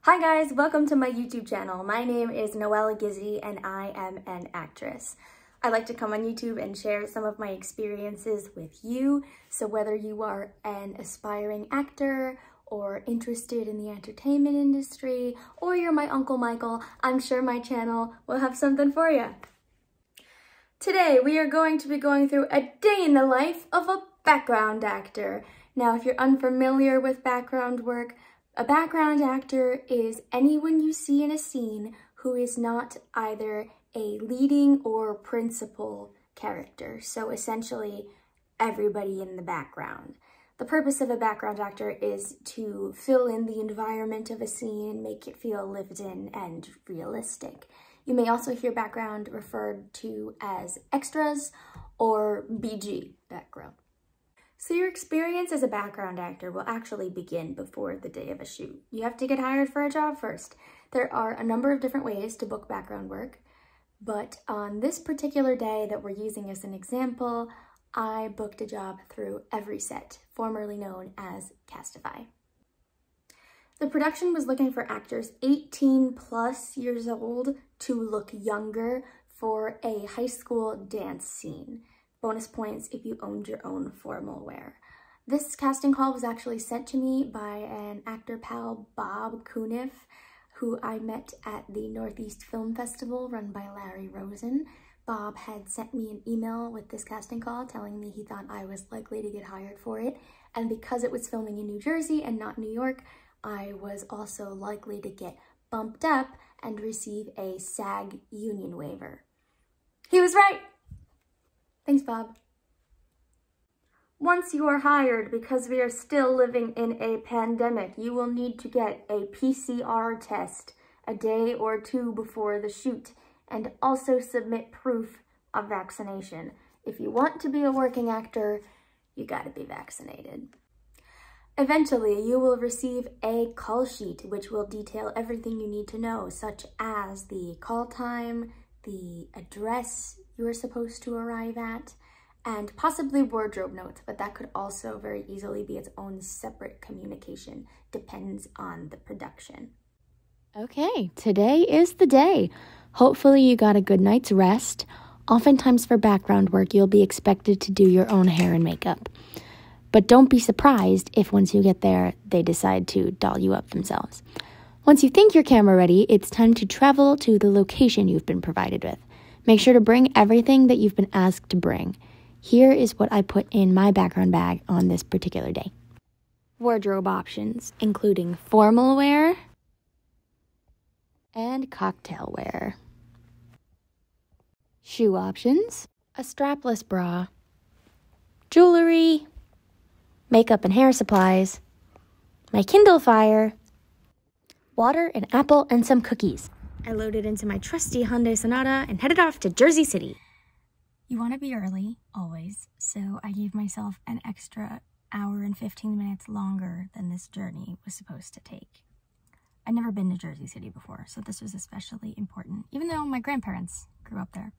Hi guys, welcome to my YouTube channel. My name is Noella Gizzi and I am an actress. I like to come on YouTube and share some of my experiences with you. So whether you are an aspiring actor or interested in the entertainment industry, or you're my Uncle Michael, I'm sure my channel will have something for you. Today we are going to be going through a day in the life of a background actor. Now if you're unfamiliar with background work, a background actor is anyone you see in a scene who is not either a leading or principal character. So essentially, everybody in the background. The purpose of a background actor is to fill in the environment of a scene and make it feel lived in and realistic. You may also hear background referred to as extras or BG, background. So your experience as a background actor will actually begin before the day of a shoot. You have to get hired for a job first. There are a number of different ways to book background work, but on this particular day that we're using as an example, I booked a job through EverySet, formerly known as Castify. The production was looking for actors 18 plus years old to look younger for a high school dance scene. Bonus points if you owned your own formal wear. This casting call was actually sent to me by an actor pal, Bob Cuniff, who I met at the Northeast Film Festival run by Larry Rosen. Bob had sent me an email with this casting call telling me he thought I was likely to get hired for it, and because it was filming in New Jersey and not New York, I was also likely to get bumped up and receive a SAG union waiver. He was right! Thanks, Bob. Once you are hired, because we are still living in a pandemic, you will need to get a PCR test a day or two before the shoot and also submit proof of vaccination. If you want to be a working actor, you gotta be vaccinated. Eventually, you will receive a call sheet which will detail everything you need to know, such as the call time, the address you are supposed to arrive at, and possibly wardrobe notes, but that could also very easily be its own separate communication. Depends on the production. Okay, today is the day. Hopefully you got a good night's rest. Oftentimes for background work, you'll be expected to do your own hair and makeup. But don't be surprised if once you get there, they decide to doll you up themselves. Once you think you're camera ready, it's time to travel to the location you've been provided with. Make sure to bring everything that you've been asked to bring. Here is what I put in my background bag on this particular day. Wardrobe options, including formal wear and cocktail wear. Shoe options, a strapless bra, jewelry, makeup and hair supplies, my Kindle Fire, water, an apple, and some cookies. I loaded into my trusty Hyundai Sonata and headed off to Jersey City. You want to be early, always, so I gave myself an extra hour and 15 minutes longer than this journey was supposed to take. I'd never been to Jersey City before, so this was especially important, even though my grandparents grew up there.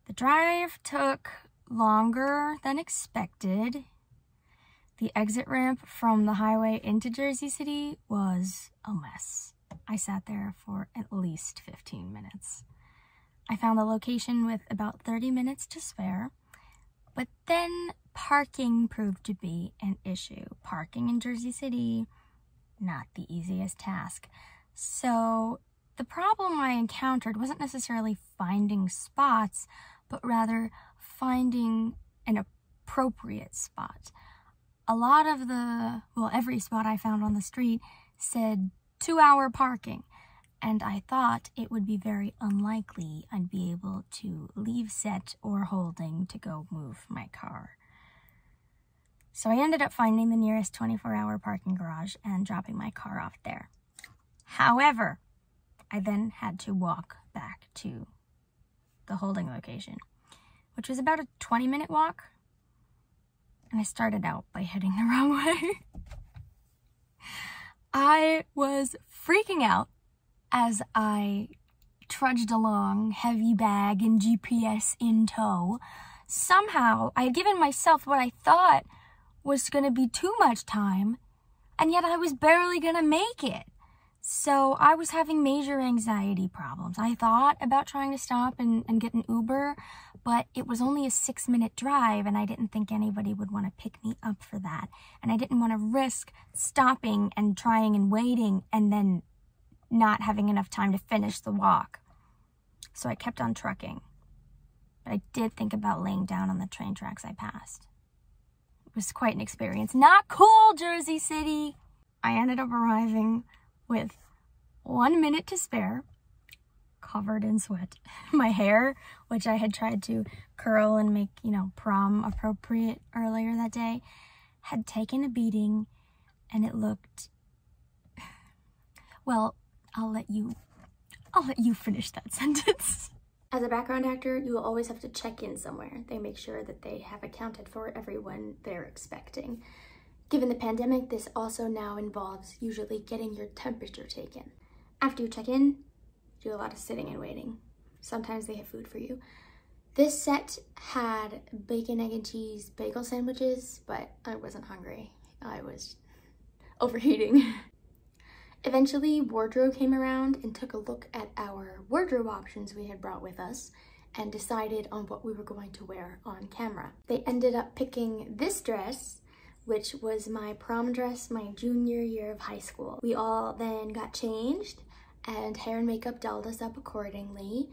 The drive took longer than expected. The exit ramp from the highway into Jersey City was a mess. I sat there for at least 15 minutes. I found the location with about 30 minutes to spare, but then parking proved to be an issue. Parking in Jersey City, not the easiest task. So the problem I encountered wasn't necessarily finding spots, but rather finding an appropriate spot. A lot of every spot I found on the street said 2-hour parking, and I thought it would be very unlikely I'd be able to leave set or holding to go move my car. So I ended up finding the nearest 24-hour parking garage and dropping my car off there. However, I then had to walk back to the holding location, which was about a 20-minute walk. And I started out by heading the wrong way. I was freaking out as I trudged along, heavy bag and GPS in tow. Somehow, I had given myself what I thought was going to be too much time, and yet I was barely going to make it. So I was having major anxiety problems. I thought about trying to stop and get an Uber, but it was only a 6-minute drive and I didn't think anybody would want to pick me up for that. And I didn't want to risk stopping and trying and waiting and then not having enough time to finish the walk. So I kept on trucking. But I did think about laying down on the train tracks I passed. It was quite an experience. Not cool, Jersey City! I ended up arriving with 1 minute to spare, covered in sweat. My hair, which I had tried to curl and make, prom appropriate earlier that day, had taken a beating, and it looked, well, I'll let you finish that sentence. As a background actor, you will always have to check in somewhere. They make sure that they have accounted for everyone they're expecting. Given the pandemic, this also now involves usually getting your temperature taken. After you check in, do a lot of sitting and waiting. Sometimes they have food for you. This set had bacon, egg, and cheese bagel sandwiches, but I wasn't hungry. I was overheating. Eventually, wardrobe came around and took a look at our wardrobe options we had brought with us and decided on what we were going to wear on camera. They ended up picking this dress, which was my prom dress my junior year of high school. We all then got changed and hair and makeup dolled us up accordingly.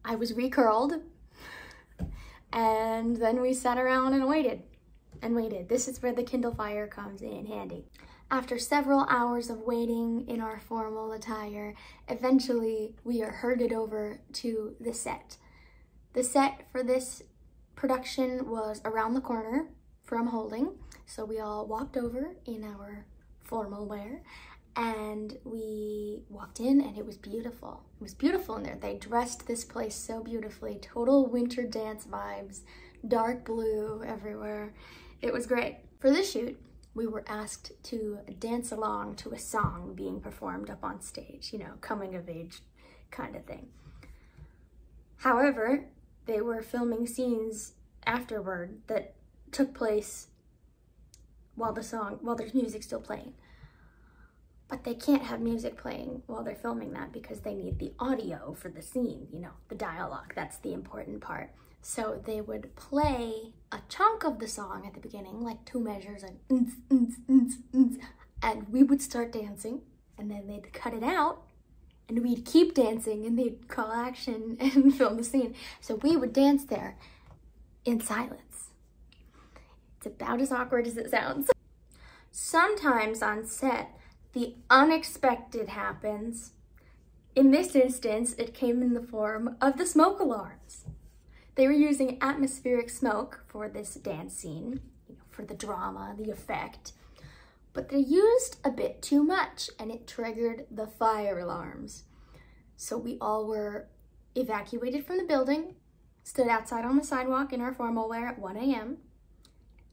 I was recurled and then we sat around and waited. This is where the Kindle Fire comes in handy. After several hours of waiting in our formal attire, eventually we are herded over to the set. The set for this production was around the corner from Holding, so we all walked over in our formal wear and we walked in and it was beautiful. It was beautiful in there. They dressed this place so beautifully. Total winter dance vibes, dark blue everywhere. It was great. For this shoot, we were asked to dance along to a song being performed up on stage, coming of age kind of thing. However, they were filming scenes afterward that took place while there's music still playing. But they can't have music playing while they're filming that because they need the audio for the scene, the dialogue, that's the important part. So they would play a chunk of the song at the beginning, like 2 measures, and we would start dancing, and then they'd cut it out, and we'd keep dancing, and they'd call action and film the scene. So we would dance there in silence. It's about as awkward as it sounds. Sometimes on set, the unexpected happens. In this instance, it came in the form of the smoke alarms. They were using atmospheric smoke for this dance scene, for the drama, the effect, but they used a bit too much and it triggered the fire alarms. So we all were evacuated from the building, stood outside on the sidewalk in our formal wear at 1 a.m.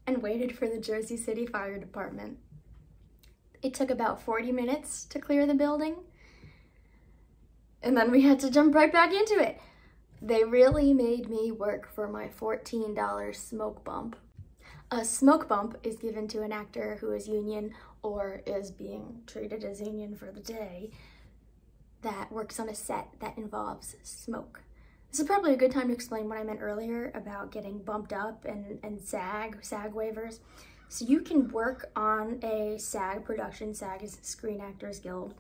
and waited for the Jersey City Fire Department. It took about 40 minutes to clear the building, and then we had to jump right back into it. They really made me work for my $14 smoke bump. A smoke bump is given to an actor who is union or is being treated as union for the day that works on a set that involves smoke. This is probably a good time to explain what I meant earlier about getting bumped up and SAG waivers. So you can work on a SAG production, SAG is Screen Actors Guild,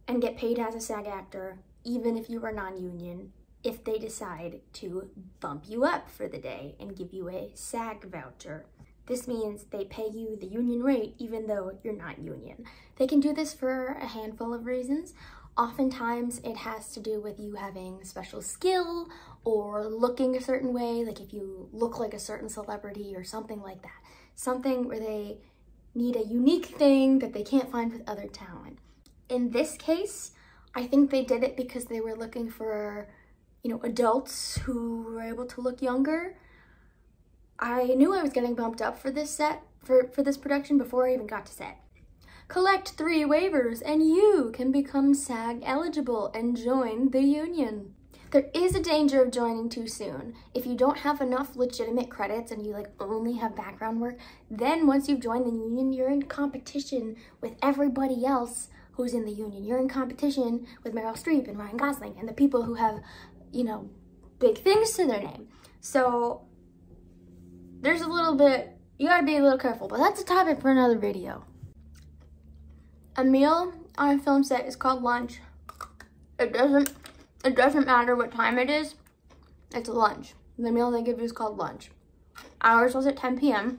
and get paid as a SAG actor even if you are non-union, if they decide to bump you up for the day and give you a SAG voucher. This means they pay you the union rate even though you're not union. They can do this for a handful of reasons. Oftentimes it has to do with you having special skill or looking a certain way, like if you look like a certain celebrity or something like that. Something where they need a unique thing that they can't find with other talent. In this case, I think they did it because they were looking for adults who were able to look younger. I knew I was getting bumped up for this set, for this production before I even got to set. Collect 3 waivers and you can become SAG eligible and join the union. There is a danger of joining too soon. If you don't have enough legitimate credits and you only have background work, then once you've joined the union, you're in competition with everybody else who's in the union. You're in competition with Meryl Streep and Ryan Gosling and the people who have, you know, big things to their name. So there's a little bit, you gotta be a little careful, but that's a topic for another video. A meal on a film set is called lunch. It doesn't matter what time it is, it's lunch. The meal they give you is called lunch. Ours was at 10 p.m.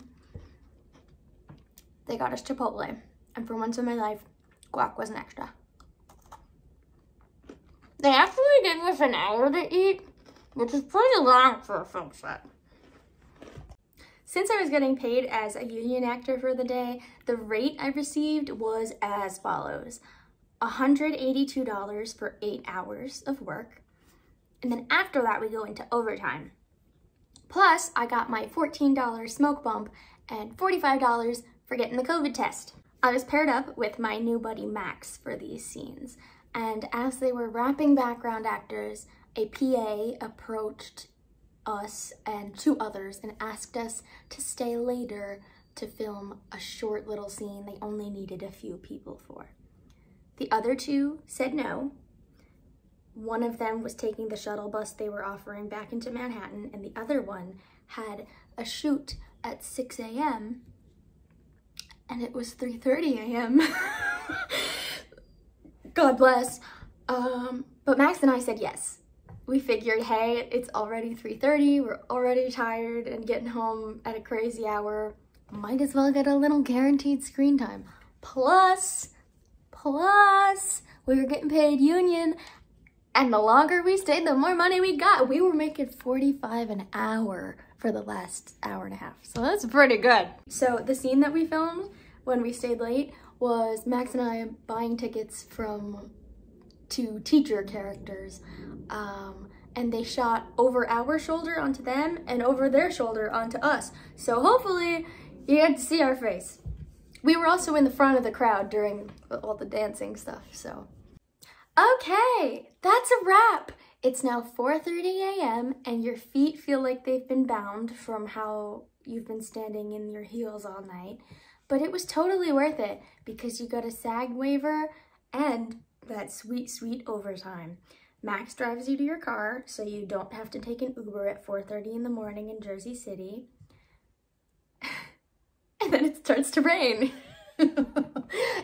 They got us Chipotle, and for once in my life, guac was an extra. They actually gave us an hour to eat, which is pretty long for a film set. Since I was getting paid as a union actor for the day, the rate I received was as follows. $182 for 8 hours of work. And then after that, we go into overtime. Plus, I got my $14 smoke bump and $45 for getting the COVID test. I was paired up with my new buddy Max for these scenes. And as they were wrapping background actors, a PA approached us and 2 others and asked us to stay later to film a short little scene they only needed a few people for. The other 2 said no. One of them was taking the shuttle bus they were offering back into Manhattan, and the other one had a shoot at 6 a.m. and it was 3:30 a.m. God bless. But Max and I said yes. We figured, hey, it's already 3:30, we're already tired and getting home at a crazy hour. Might as well get a little guaranteed screen time. Plus, we were getting paid union, and the longer we stayed, the more money we got. We were making $45 an hour for the last hour and a half. So that's pretty good. So the scene that we filmed when we stayed late was Max and I buying tickets from 2 teacher characters. And they shot over our shoulder onto them and over their shoulder onto us. So hopefully you get to see our face. We were also in the front of the crowd during all the dancing stuff, so. Okay, that's a wrap. It's now 4:30 a.m. and your feet feel like they've been bound from how you've been standing in your heels all night. But it was totally worth it because you got a SAG waiver and that sweet, sweet overtime. Max drives you to your car so you don't have to take an Uber at 4:30 in the morning in Jersey City. And then it starts to rain.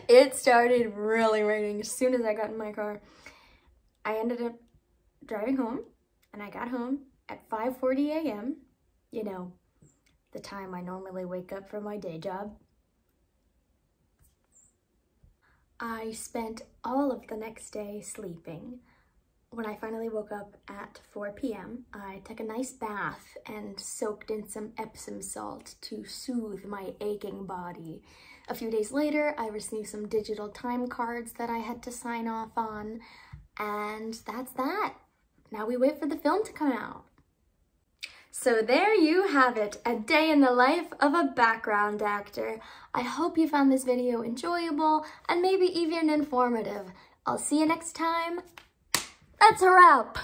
It started really raining as soon as I got in my car. I ended up driving home, and I got home at 5:40 a.m. You know, the time I normally wake up for my day job. I spent all of the next day sleeping. When I finally woke up at 4 p.m., I took a nice bath and soaked in some Epsom salt to soothe my aching body. A few days later, I received some digital time cards that I had to sign off on, and that's that. Now we wait for the film to come out. So there you have it, a day in the life of a background actor. I hope you found this video enjoyable and maybe even informative. I'll see you next time. That's a wrap.